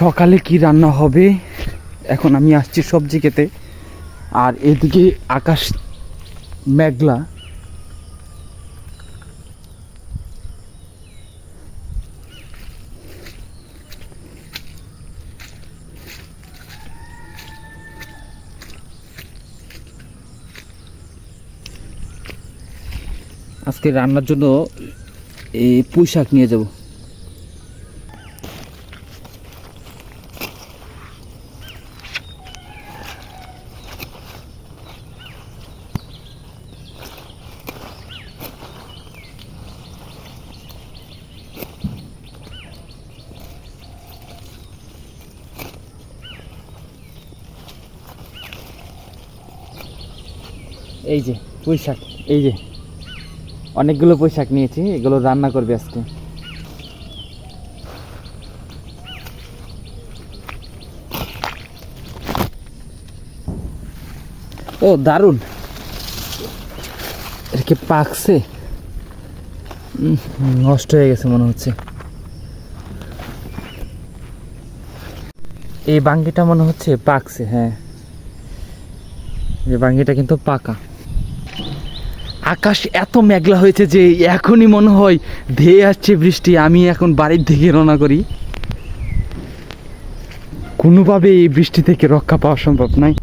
সকালে কি রান্না হবে, এখন আমি আসছি সবজি খেতে। আর এদিকে আকাশ মেঘলা। আজকে রান্নার জন্য এই পুঁই শাক নিয়ে যাব। এই যে পুঁই শাক, এই যে অনেকগুলো পুঁই শাক নিয়েছি, এগুলো রান্না করবে আজকে। ও দারুণ, এটা কি পাকছে? নষ্ট হয়ে গেছে মনে হচ্ছে। এই বাঙ্গিটা মনে হচ্ছে পাকছে। হ্যাঁ, এই বাঙ্গিটা কিন্তু পাকা। আকাশ এত মেঘলা হয়েছে যে এখনই মনে হয় ধেয়ে আসছে বৃষ্টি। আমি এখন বাড়ির দিকে রওনা করি। কোনোভাবে এই বৃষ্টি থেকে রক্ষা পাওয়া সম্ভব নয়।